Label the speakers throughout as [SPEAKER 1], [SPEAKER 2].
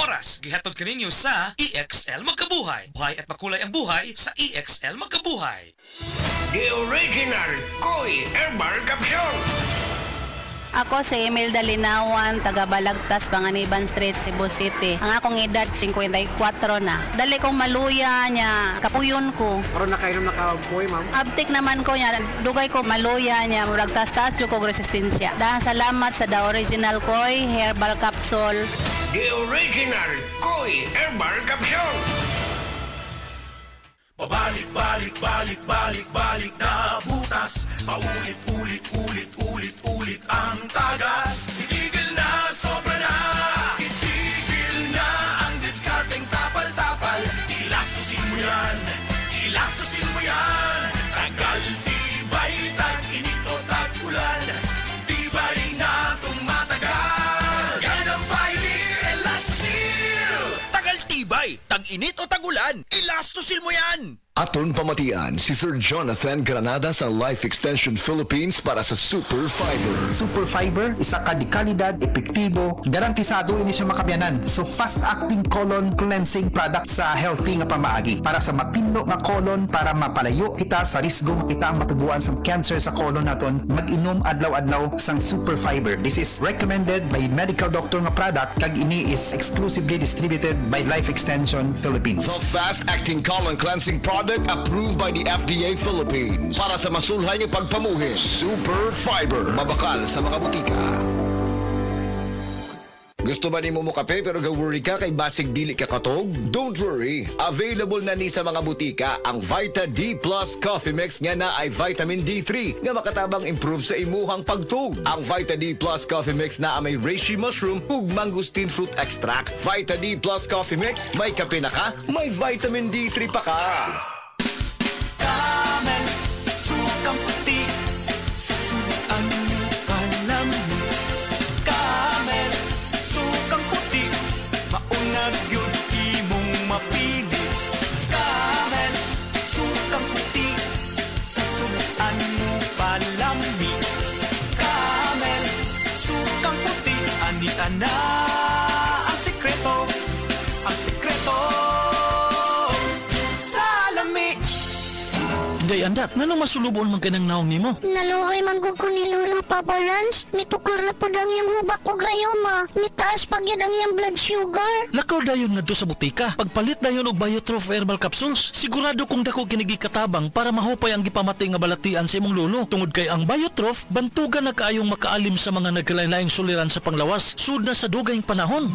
[SPEAKER 1] oras gihatod kaninyo sa EXL Magkabuhay. Buhay at makulay ang buhay sa EXL Magkabuhay.
[SPEAKER 2] The original Koi Herbal Capsule.
[SPEAKER 3] Ako si Imelda Linawan, taga Balagtas, Panganiban Street, Cebu City. Ang akong edad 54 na. Dali kong maluya niya, kapuyon ko.
[SPEAKER 4] Karon na kayo nakabuhay, ma'am.
[SPEAKER 3] Abtik naman ko niya, dugay ko maluya niya, murag tas-tas yung kong resistensya. Dahil salamat sa The Original Koi Herbal Capsule.
[SPEAKER 2] The original Koi Herbal Capsule.
[SPEAKER 5] Pabalik, balik, balik, balik, balik na butas. Paulit, ulit, ulit, ulit, ulit ang tagas. Itigil na, sobra na. Itigil na ang diskarteng tapal-tapal. Ilastusin mo yan, ilastusin mo yan. Tagal, tibay, tag-init o tag-ulan. Tibay na tumatagal. Yan ang Pioneer Elastosil.
[SPEAKER 6] Tagal tibay, tag-init o tag-ulan, ilastosil mo yan!
[SPEAKER 7] Aton pamatian si Sir Jonathan Granada sa Life Extension Philippines para sa Super Fiber.
[SPEAKER 8] Super Fiber, isa ka di kalidad, epektibo, garantisado ini siya makabiyanan. So fast-acting colon cleansing product sa healthy nga pamaagi para sa mapinlo nga colon para mapalayo kita sa risgo nga kita matubuan sa cancer sa colon naton. Mag-inom adlaw-adlaw sang Super Fiber. This is recommended by medical doctor nga product kag ini is exclusively distributed by Life Extension Philippines.
[SPEAKER 7] The fast-acting colon cleansing product approved by the FDA Philippines para sa masulhay ng pagpamuhin. Super Fiber, mabakal sa mga butika. Gusto ba ni mo kape pero ga-worry ka kay basig dili ka katog? Don't worry! Available na ni sa mga butika ang Vita D Plus Coffee Mix nga na ay vitamin D3 nga makatabang improve sa imuhang pagtug. Ang Vita D Plus Coffee Mix na may reishi mushroom ug mangosteen fruit extract. Vita D Plus Coffee Mix, may kape na ka, may vitamin D3 pa ka.
[SPEAKER 5] Camel, sukang puti, sa suan palamig. Camel, sukang puti, maunag yun imong mapili. Camel, sukang puti, sa suan palamig. Camel, sukang puti, anita na ang sekreto, ang sekreto.
[SPEAKER 1] Day andak, nganong masulubon man kanang naong nimo?
[SPEAKER 9] Naluoy manggug ko ni Lula Papa Rans. Mitukar na po ang iyang hubak o gayoma. Mitaas pag yan ang iyang blood sugar.
[SPEAKER 1] Lakaw dayon nga do sa butika. Pagpalit dayon og Biotrof Herbal Capsules, sigurado kung dako kinigi katabang para mahupay ang gipamati nga balatian sa imong lulo. Tungod kay ang Biotrof, bantugan na kaayong makaalim sa mga nagkalain-laing suliran sa panglawas. Sud na sa dugayng panahon.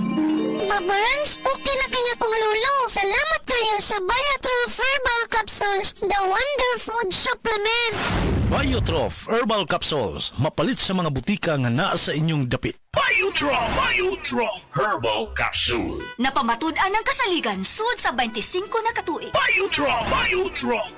[SPEAKER 9] Papa Rans, okay na kanya kong lulo. Salamat kayo sa Biotrof Herbal Capsules, the Wonder Food Supplement.
[SPEAKER 1] Biotrof Herbal Capsules, mapalit sa mga butika nga naa sa inyong dapit.
[SPEAKER 2] Biotrop Herbal Capsule.
[SPEAKER 10] Napamatud-an ang kasaligan sud sa 25 na katuig.
[SPEAKER 2] Biotrop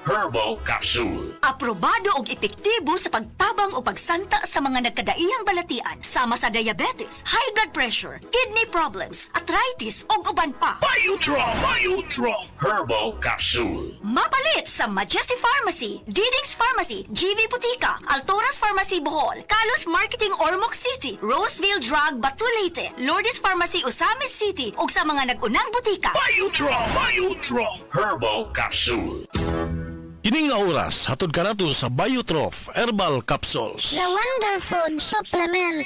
[SPEAKER 2] Herbal Capsule.
[SPEAKER 10] Aprobado og epektibo sa pagtabang o pagsanta sa mga nagkadaiyang balatian sama sa diabetes, high blood pressure, kidney problems, arthritis ug uban pa.
[SPEAKER 2] Biotrop Herbal Capsule.
[SPEAKER 10] Mapalit sa Majesty Pharmacy, Diding's Pharmacy, GV Putika, Altoras Pharmacy Bohol, Kalos Marketing Ormoc City, Roseville Drug Batulete, Lourdes Pharmacy Osamis City ug sa mga nag-unang butika.
[SPEAKER 2] Biotrop Herbal Capsule.
[SPEAKER 1] Kining nga oras, hatod ka nato sa Biotrof Herbal Capsules.
[SPEAKER 9] The Wonder Food Supplement.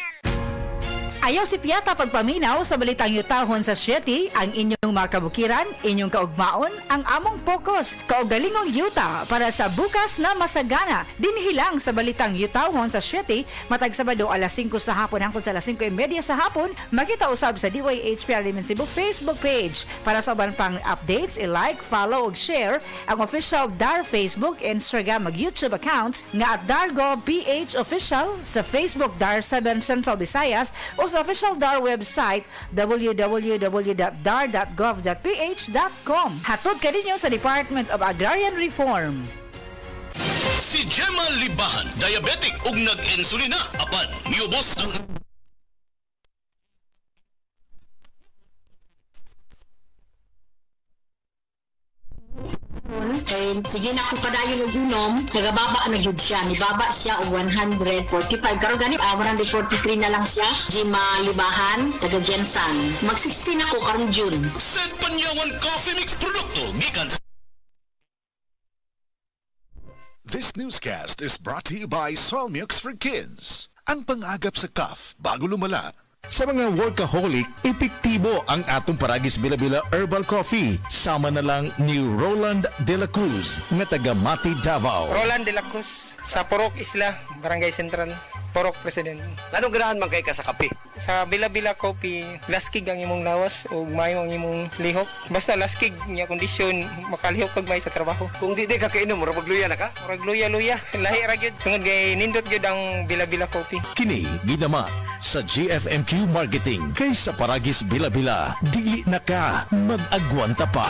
[SPEAKER 11] Ayaw si Piata pagpaminaw sa balitang yutahon sa Sieti, ang inyong mga kabukiran, inyong kaugmaon, ang among focus, kaugalingong yuta para sa bukas na masagana. Dinihilang sa balitang yutahon sa Sieti, matag Sabado alas 5 sa hapon hangtod sa alas 5:30 sa hapon, makita usab sa DYHPR Limen Cebu Facebook page. Para sa uban pang updates, i-like, follow ug share ang official DAR Facebook, Instagram ug YouTube accounts nga at Dargo PH Official sa Facebook DAR 7 Central Visayas o sa official DAR website www.dar.gov.ph.com. Hatod ka ninyo sa Department of Agrarian Reform.
[SPEAKER 6] Si Gemma Libahan, diabetic ug nag-insulina, apan miubos ang
[SPEAKER 9] Kay sige na ko padayon og inom, nagababa na gyud siya. Nibaba siya og 145. Karon gani 143 na lang siya. Jima Libahan, taga Jensan. Mag-16 ako karon June.
[SPEAKER 6] Said Panyawan Coffee Mix produkto gikan sa
[SPEAKER 5] This newscast is brought to you by Solmux for Kids. Ang pang-agap sa cough bago lumala.
[SPEAKER 12] Sa mga workaholic, epektibo ang atong Paragis Bila-Bila Herbal Coffee. Sama na lang ni Roland De La Cruz nga taga Mati, Davao.
[SPEAKER 4] Roland de la Cruz, sa Porok Isla, Barangay Central, Porok President.
[SPEAKER 2] Anong ganahan man kay ka sa kape?
[SPEAKER 4] Sa Bila-Bila Coffee, laskig ang imong lawas o mayo ang imong lihok. Basta laskig niya kondisyon, makalihok kag may sa trabaho.
[SPEAKER 2] Kung di ka kainom, mura magluya na ka?
[SPEAKER 4] Murag luya-luya, lahi ra gyud. Tungod kay nindot gyud ang Bila-Bila Coffee.
[SPEAKER 12] Kini ginama sa GFMQ Marketing kay sa Paragis Bila-Bila. Dili na ka mag-agwanta pa.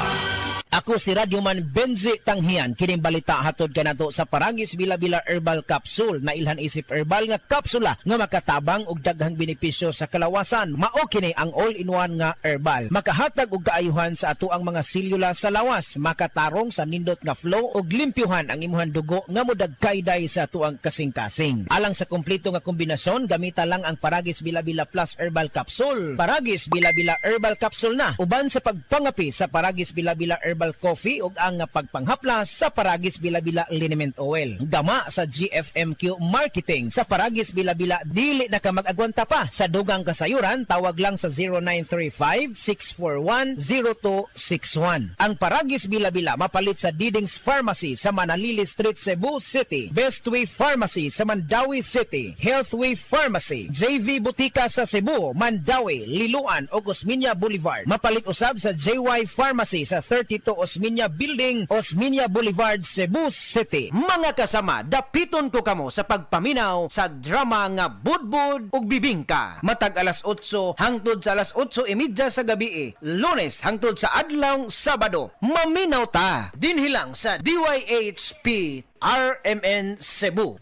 [SPEAKER 13] Ako si Radyoman Benzi Tanghian, kining balita hatod kanato sa Paragis Bila-Bila Herbal Capsule na ilhan isip herbal nga kapsula nga makatabang og daghang benepisyo sa kalawasan. Mao kini ang all-in-one nga herbal. Makahatag og kaayuhan sa ato ang mga selula sa lawas, makatarong sa nindot nga flow og limpyuhan ang imuhang dugo nga modagkayday sa ato ang kasing-kasing. Alang sa kompleto nga kombinasyon, gamita lang ang Paragis Bila-Bila Plus Herbal Capsule. Paragis Bila-Bila Herbal Capsule na uban sa pagpangapi sa Paragis Bila-Bila Herbal Coffee ug ang pagpanghaplas sa Paragis Bila-Bila Liniment Oil. Gama sa GFMQ Marketing sa Paragis Bila-Bila, dili na ka mag-agwanta pa. Sa dugang kasayuran, tawag lang sa 0935-641-0261. Ang Paragis Bila-Bila mapalit sa Didings Pharmacy sa Manalili Street, Cebu City, Bestway Pharmacy sa Mandawi City, Healthway Pharmacy, JV Butika sa Cebu, Mandawi, Liloan o Osmeña Boulevard. Mapalit usab sa JY Pharmacy sa 32 Osmeña Building, Osmeña Boulevard, Cebu City. Mga kasama, dapiton ko kamo sa pagpaminaw sa drama nga Budbud ug Bibingka. Matag alas 8 hangtod sa alas 8:30 sa gabi, Lunes hangtod sa adlaw Sabado. Maminaw ta dinhi lang sa DYHP RMN Cebu.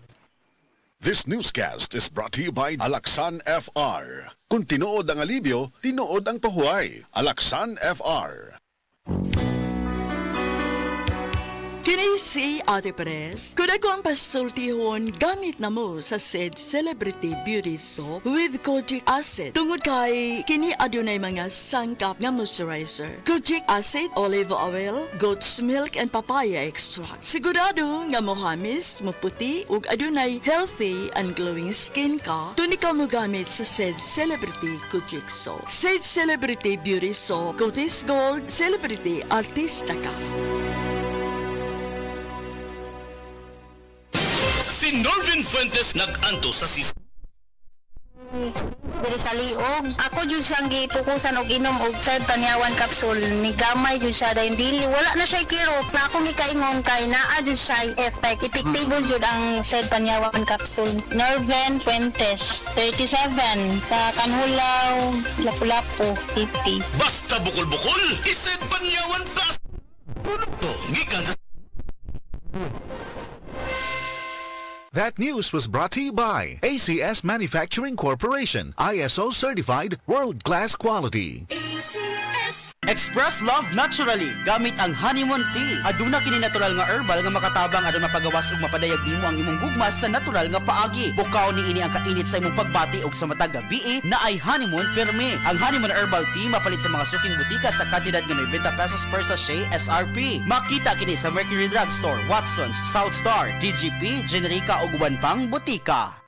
[SPEAKER 5] This newscast is brought to you by Alaksan FR. Kung tinuod ang alibyo, tinuod ang pahuway. Alaksan FR.
[SPEAKER 14] Kini si Ate Perez. Kung ako ang pasultihon, gamit na mo sa said Celebrity Beauty Soap with Kojic Acid. Tungod kay kini adunay mga sangkap nga moisturizer. Kojic Acid, olive oil, goat's milk, and papaya extract. Sigurado nga mohamis, maputi, ug adunay healthy and glowing skin ka, tuni ka mo gamit sa said Celebrity Kojic Soap. Said Celebrity Beauty Soap, Cotis Gold, Celebrity Artista ka.
[SPEAKER 6] si Norvin Fuentes nag-anto sa
[SPEAKER 9] Diri sa liog, ako jud siyang gipukusan og inom og Side Panyawan capsule. Ni gamay jud siya dahil dili wala na siya kirot. Na akong gikaingon kay naa jud siya effect. Epektibo jud ang Side Panyawan capsule. Norvin Fuentes, 37, sa Kanhulaw, Lapu-Lapu, 50.
[SPEAKER 6] Basta bukol-bukol, ised Panyawan Plus. Produkto gikan sa
[SPEAKER 5] That news was brought to you by ACS Manufacturing Corporation, ISO certified world-class quality.
[SPEAKER 15] ACS Express Love Naturally gamit ang honeymoon tea. Aduna kini natural nga herbal nga makatabang aron mapagawas ug mapadayag nimo ang imong gugmas sa natural nga paagi. Bukaw ni ini ang kainit sa imong pagbati ug sa matag gabi na ay honeymoon perme. Ang honeymoon herbal tea mapalit sa mga suking butika sa kantidad nga 90 pesos per sachet SRP. Makita kini sa Mercury Drugstore, Watson's, South Star, DGP, Generica ug uban pang butika.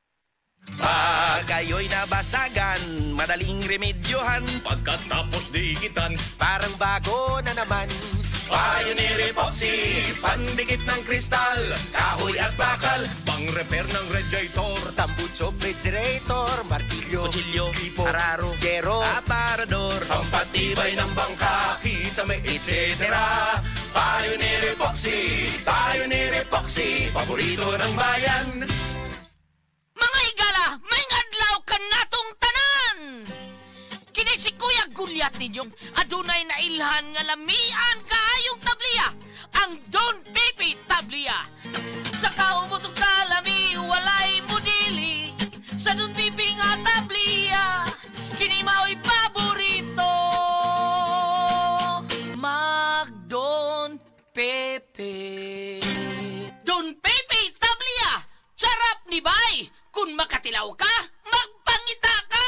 [SPEAKER 16] Pag kayo'y nabasagan, madaling remedyohan.
[SPEAKER 6] Pagkatapos diikitan,
[SPEAKER 16] parang bago na naman. Pioneer Epoxy, pandikit ng kristal, kahoy at bakal,
[SPEAKER 6] pang-repair ng radiator,
[SPEAKER 16] tambucho, refrigerator, martilyo, kutsilyo, gripo, araro, gero, aparador,
[SPEAKER 6] pampatibay ng bangka, kisame, etc.
[SPEAKER 16] Pioneer Epoxy, Pioneer Epoxy, paborito ng bayan.
[SPEAKER 17] Mga higala, may adlaw ka natong tanan! Kini si Kuya Gulyat ninyong adunay na ilhan nga lamian kaayong tabliya, ang Don Pepe Tabliya. Sa kaumutong kalami, walay mudili, sa Don Pepe nga tabliya, kini mao'y paborito. Mag Don Pepe. adlaw ka, magpangita ka!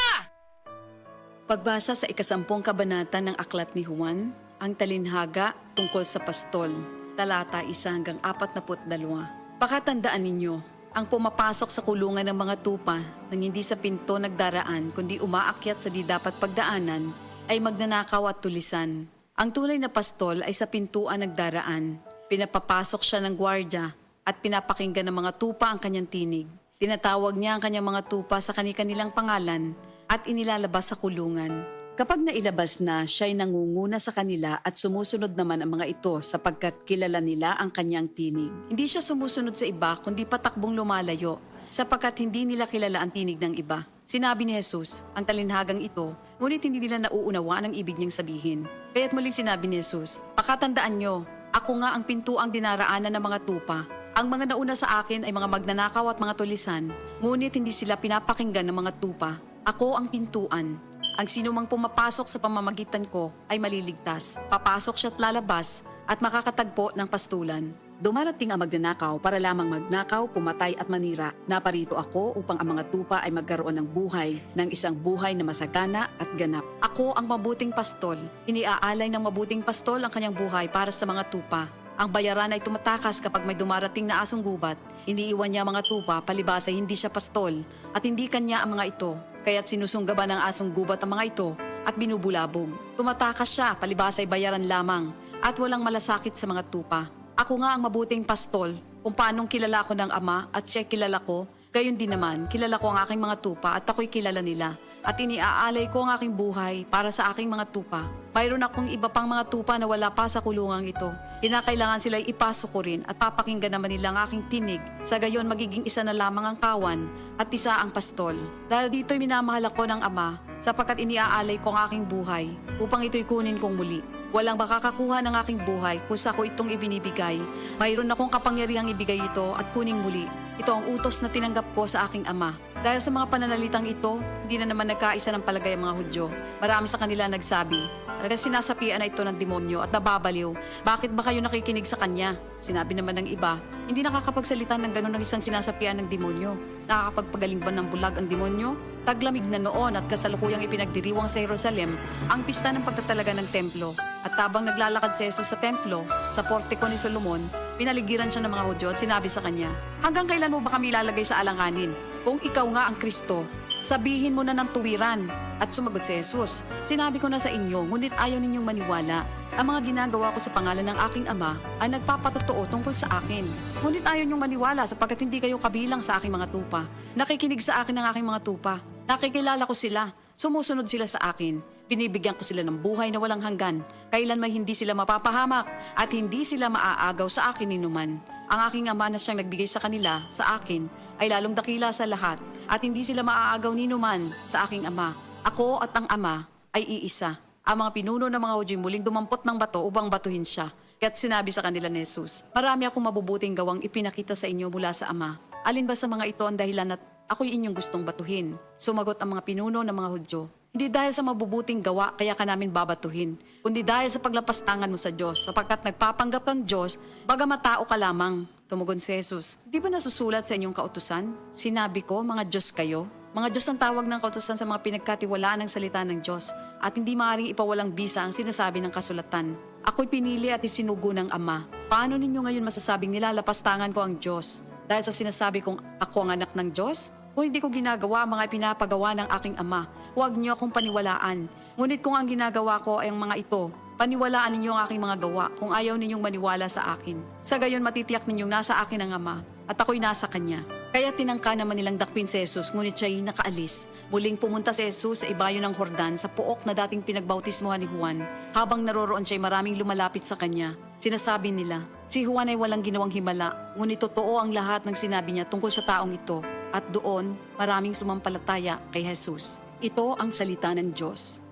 [SPEAKER 18] Pagbasa sa 10 kabanata ng Aklat ni Juan, ang talinhaga tungkol sa pastol, talata 1 hanggang 42. Pakatandaan ninyo, ang pumapasok sa kulungan ng mga tupa nang hindi sa pinto nagdaraan kundi umaakyat sa di dapat pagdaanan ay magnanakaw at tulisan. Ang tunay na pastol ay sa pintuan nagdaraan. Pinapapasok siya ng gwardya at pinapakinggan ng mga tupa ang kanyang tinig. Tinatawag niya ang kanyang mga tupa sa kanilang pangalan at inilalabas sa kulungan. Kapag nailabas na, siya'y nangunguna sa kanila at sumusunod naman ang mga ito sapagkat kilala nila ang kanyang tinig. Hindi siya sumusunod sa iba kundi patakbong lumalayo sapagkat hindi nila kilala ang tinig ng iba. Sinabi ni Jesus, ang talinhagang ito, ngunit hindi nila nauunawaan ang ibig niyang sabihin. Kaya't muling sinabi ni Jesus, pakatandaan nyo, ako nga ang pintuang dinaraanan ng mga tupa. Ang mga nauna sa akin ay mga magnanakaw at mga tulisan, ngunit hindi sila pinapakinggan ng mga tupa. Ako ang pintuan. Ang sinumang pumapasok sa pamamagitan ko ay maliligtas. Papasok siya at lalabas at makakatagpo ng pastulan. Dumarating ang magnanakaw para lamang magnakaw, pumatay at manira. Naparito ako upang ang mga tupa ay magkaroon ng buhay, ng isang buhay na masagana at ganap. Ako ang mabuting pastol. Iniaalay ng mabuting pastol ang kanyang buhay para sa mga tupa. Ang bayaran ay tumatakas kapag may dumarating na asong gubat. Iniiwan niya mga tupa, palibas ay hindi siya pastol at hindi kanya ang mga ito. Kaya't sinusunggaban ng asong gubat ang mga ito at binubulabog. Tumatakas siya, palibas ay bayaran lamang at walang malasakit sa mga tupa. Ako nga ang mabuting pastol, kung paanong kilala ko ng Ama at siya kilala ko, gayon din naman, kilala ko ang aking mga tupa at ako'y kilala nila. At iniaalay ko ang aking buhay para sa aking mga tupa. Mayroon akong iba pang mga tupa na wala pa sa kulungang ito. Kinakailangan sila'y ipasok ko rin at papakinggan naman nila ang aking tinig. Sa gayon magiging isa na lamang ang kawan at isa ang pastol. Dahil dito'y minamahal ako ng Ama sapagkat iniaalay ko ang aking buhay upang ito'y kunin kong muli. Walang makakakuha ng aking buhay kung sa ko itong ibinibigay. Mayroon akong kapangyarihang ibigay ito at kuning muli. Ito ang utos na tinanggap ko sa aking Ama. Dahil sa mga pananalitang ito, hindi na naman nagkaisa ng palagay ang mga Hudyo. Marami sa kanila nagsabi, talagang sinasapian na ito ng demonyo at nababaliw. Bakit ba kayo nakikinig sa kanya? Sinabi naman ng iba, hindi nakakapagsalita ng gano'n ng isang sinasapian ng demonyo. Nakakapagpagaling ba ng bulag ang demonyo? Taglamig na noon at kasalukuyang ipinagdiriwang sa Jerusalem ang pista ng pagtatalaga ng templo. At tabang naglalakad si Jesus sa templo, sa portiko ni Solomon, pinaligiran siya ng mga Hudyo at sinabi sa kanya, hanggang kailan mo ba kami ilalagay sa alanganin? Kung ikaw nga ang Kristo, sabihin mo na ng tuwiran. At sumagot si Jesus, sinabi ko na sa inyo, ngunit ayaw ninyong maniwala. Ang mga ginagawa ko sa pangalan ng aking Ama ay nagpapatotoo tungkol sa akin. Ngunit ayaw ninyong maniwala sapagkat hindi kayo kabilang sa aking mga tupa. Nakikinig sa akin ang aking mga tupa. Nakikilala ko sila. Sumusunod sila sa akin. Binibigyan ko sila ng buhay na walang hanggan. Kailan may hindi sila mapapahamak at hindi sila maaagaw sa akin ninuman. Ang aking Ama na siyang nagbigay sa kanila, sa akin, ay lalong dakila sa lahat at hindi sila maaagaw ninuman sa aking Ama. Ako at ang Ama ay iisa. Ang mga pinuno ng mga Hudyo muling dumampot ng bato upang batuhin siya. Kaya't sinabi sa kanila ni Jesus, marami akong mabubuting gawang ipinakita sa inyo mula sa Ama. Alin ba sa mga ito ang dahilan at ako'y inyong gustong batuhin? Sumagot ang mga pinuno ng mga Hudyo, hindi dahil sa mabubuting gawa kaya ka namin babatuhin, kundi dahil sa paglapastangan mo sa Diyos, sapagkat nagpapanggap kang Diyos, bagamat tao ka lamang. Tumugon si Jesus, di ba nasusulat sa inyong kautusan? Sinabi ko, mga Diyos kayo. Mga Diyos ang tawag ng kautusan sa mga pinagkatiwalaan ng salita ng Diyos at hindi maaaring ipawalang bisa ang sinasabi ng kasulatan. Ako'y pinili at isinugo ng Ama. Paano ninyo ngayon masasabing nilalapastangan ko ang Diyos? Dahil sa sinasabi kong ako ang anak ng Diyos? Kung hindi ko ginagawa ang mga pinapagawa ng aking Ama, huwag niyo akong paniwalaan. Ngunit kung ang ginagawa ko ay ang mga ito, paniwalaan ninyo ang aking mga gawa kung ayaw ninyong maniwala sa akin. Sa gayon matitiyak ninyong nasa akin ang Ama at ako'y nasa Kanya. Kaya tinangka naman nilang dakpin si Jesus ngunit siya'y nakaalis. Muling pumunta si Jesus sa ibayo ng Jordan sa puok na dating pinagbautismohan ni Juan. Habang naroroon siya'y maraming lumalapit sa kanya. Sinasabi nila, si Juan ay walang ginawang himala, ngunit totoo ang lahat ng sinabi niya tungkol sa taong ito. At doon, maraming sumampalataya kay Jesus. Ito ang salita ng Diyos.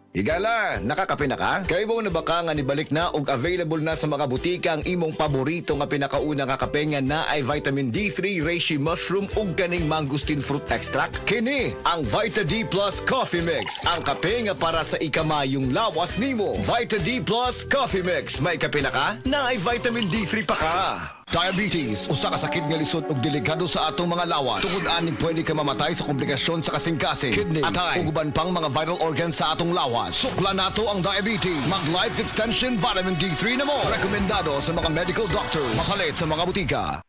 [SPEAKER 7] Higala, nakakape na ka? Kay mo na baka nga nibalik na og available na sa mga butika ang imong paborito nga pinakauna nga kape nga na ay vitamin D3, reishi mushroom ug kaning mangosteen fruit extract. Kini ang Vita D Plus Coffee Mix, ang kape nga para sa ikamayong lawas nimo. Vita D Plus Coffee Mix, may kape na ka? Na ay vitamin D3 pa ka. Diabetes, usa ka sakit nga lisod ug delikado sa atong mga lawas. Tungod aning pwede ka mamatay sa komplikasyon sa kasing-kasing, kidney, atay, ug uban pang mga vital organs sa atong lawas. Sukla nato ang diabetes. Mag Life Extension Vitamin D3 na mo. Rekomendado sa mga medical doctors. Makalit sa mga butika.